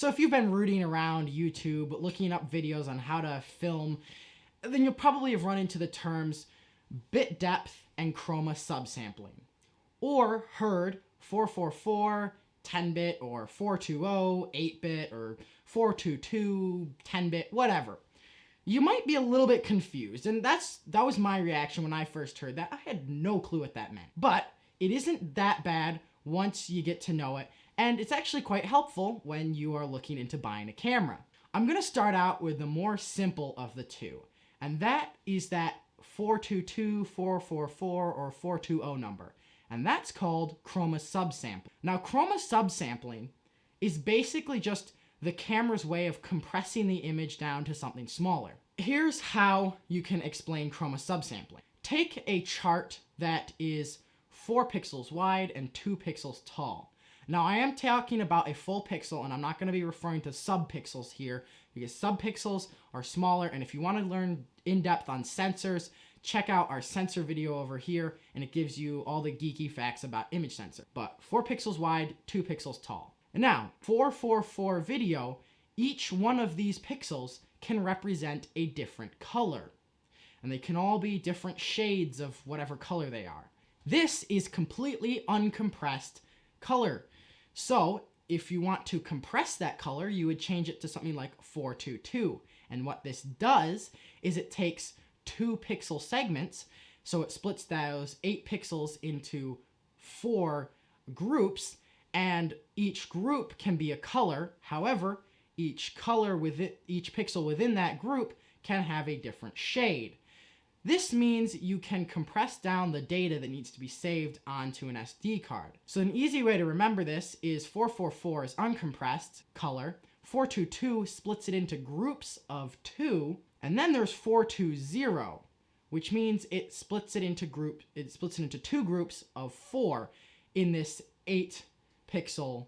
So if you've been rooting around YouTube, looking up videos on how to film, then you'll probably have run into the terms bit depth and chroma subsampling, or heard 444, 10-bit, or 420, 8-bit, or 422, 10-bit, whatever. You might be a little bit confused, and that was my reaction when I first heard that. I had no clue what that meant. But it isn't that bad once you get to know it, and it's actually quite helpful when you are looking into buying a camera. I'm going to start out with the more simple of the two, and that is that 422, 444, or 420 number, and that's called chroma subsampling. Now, chroma subsampling is basically just the camera's way of compressing the image down to something smaller. Here's how you can explain chroma subsampling. Take a chart that is 4 pixels wide and 2 pixels tall. Now, I am talking about a full pixel, and I'm not going to be referring to subpixels here, because subpixels are smaller, and if you want to learn in depth on sensors, check out our sensor video over here, and it gives you all the geeky facts about image sensor. But 4 pixels wide, 2 pixels tall. And now, 444 video, each one of these pixels can represent a different color. And they can all be different shades of whatever color they are. This is completely uncompressed color. So, if you want to compress that color, you would change it to something like 422. And what this does is it takes 2 pixel segments, so it splits those 8 pixels into 4 groups, and each group can be a color. However, each color within each pixel within that group can have a different shade. This means you can compress down the data that needs to be saved onto an SD card. So an easy way to remember this is 444 is uncompressed color, 422 splits it into groups of 2, and then there's 420, which means it splits it into 2 groups of 4 in this 8 pixel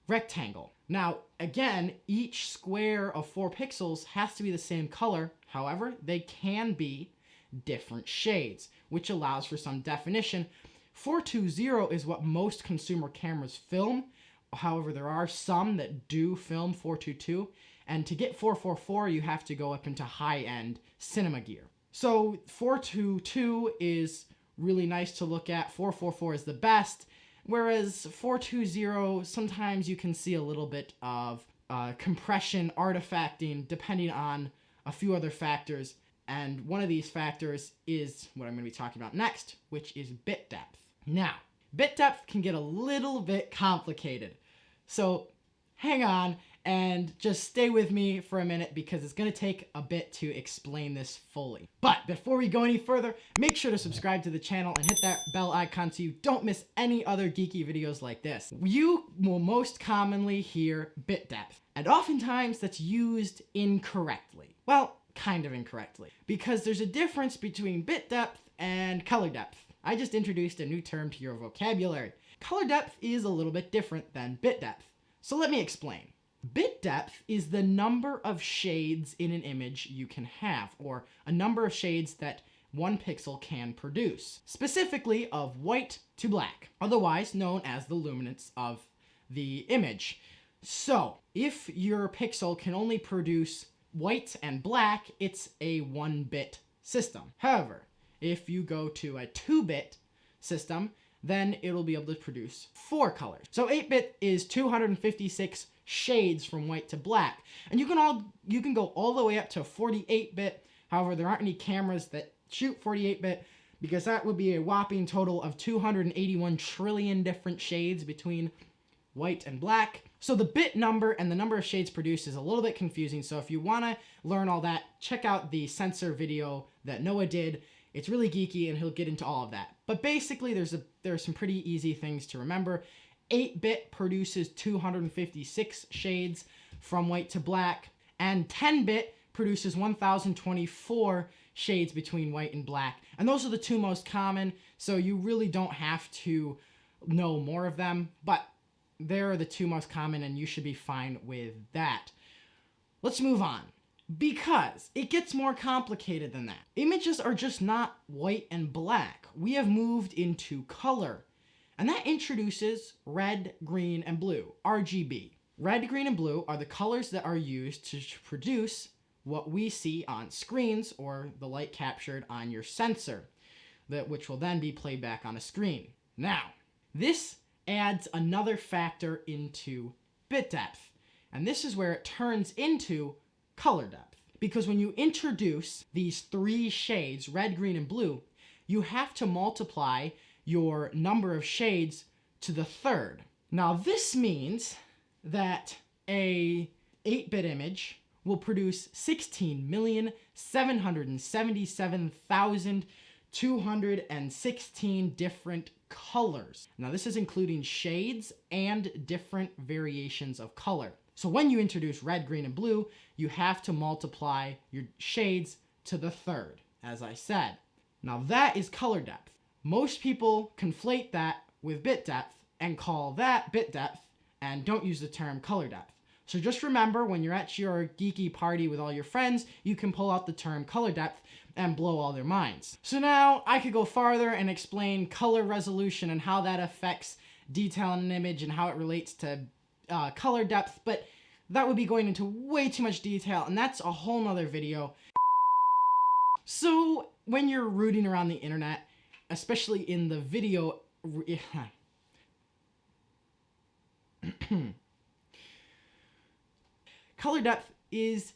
rectangle. Now, again, each square of 4 pixels has to be the same color. However, they can be different shades, which allows for some definition. 420 is what most consumer cameras film. However, there are some that do film 422, and to get 444, you have to go up into high-end cinema gear. So 422 is really nice to look at. 444 is the best, whereas 420, sometimes you can see a little bit of compression artifacting depending on a few other factors. And one of these factors is what I'm going to be talking about next, which is bit depth. Now, bit depth can get a little bit complicated. So hang on and just stay with me for a minute, because it's going to take a bit to explain this fully. But before we go any further, make sure to subscribe to the channel and hit that bell icon so you don't miss any other geeky videos like this. You will most commonly hear bit depth, and oftentimes that's used incorrectly. Well, kind of incorrectly, because there's a difference between bit depth and color depth. I just introduced a new term to your vocabulary. Color depth is a little bit different than bit depth. So let me explain. Bit depth is the number of shades in an image you can have, or a number of shades that one pixel can produce, specifically of white to black, otherwise known as the luminance of the image. So, if your pixel can only produce white and black, it's a 1-bit system. However, if you go to a 2-bit system, then it'll be able to produce 4 colors. So 8-bit is 256 shades from white to black. And you can go all the way up to 48-bit. However, there aren't any cameras that shoot 48-bit, because that would be a whopping total of 281 trillion different shades between white and black. So the bit number and the number of shades produced is a little bit confusing. So if you want to learn all that, check out the sensor video that Noah did. It's really geeky and he'll get into all of that. But basically there are some pretty easy things to remember. 8-bit produces 256 shades from white to black, and 10-bit produces 1024 shades between white and black. And those are the two most common, so you really don't have to know more of them, but they're the two most common and you should be fine with that. Let's move on, because it gets more complicated than that. Images are just not white and black. We have moved into color, and that introduces red, green, and blue, RGB. Red, green, and blue are the colors that are used to produce what we see on screens or the light captured on your sensor, which will then be played back on a screen. Now, this adds another factor into bit depth, and this is where it turns into color depth. Because when you introduce these three shades, red, green, and blue, you have to multiply your number of shades to the third. Now this means that a 8-bit image will produce 16,777,216 different colors. Now this is including shades and different variations of color. So when you introduce red, green, and blue, you have to multiply your shades to the third, as I said. Now that is color depth. Most people conflate that with bit depth and call that bit depth and don't use the term color depth. So just remember, when you're at your geeky party with all your friends, you can pull out the term color depth and blow all their minds. So now I could go farther and explain color resolution and how that affects detail in an image and how it relates to color depth, but that would be going into way too much detail, and that's a whole nother video. So when you're rooting around the internet, especially in the video color depth is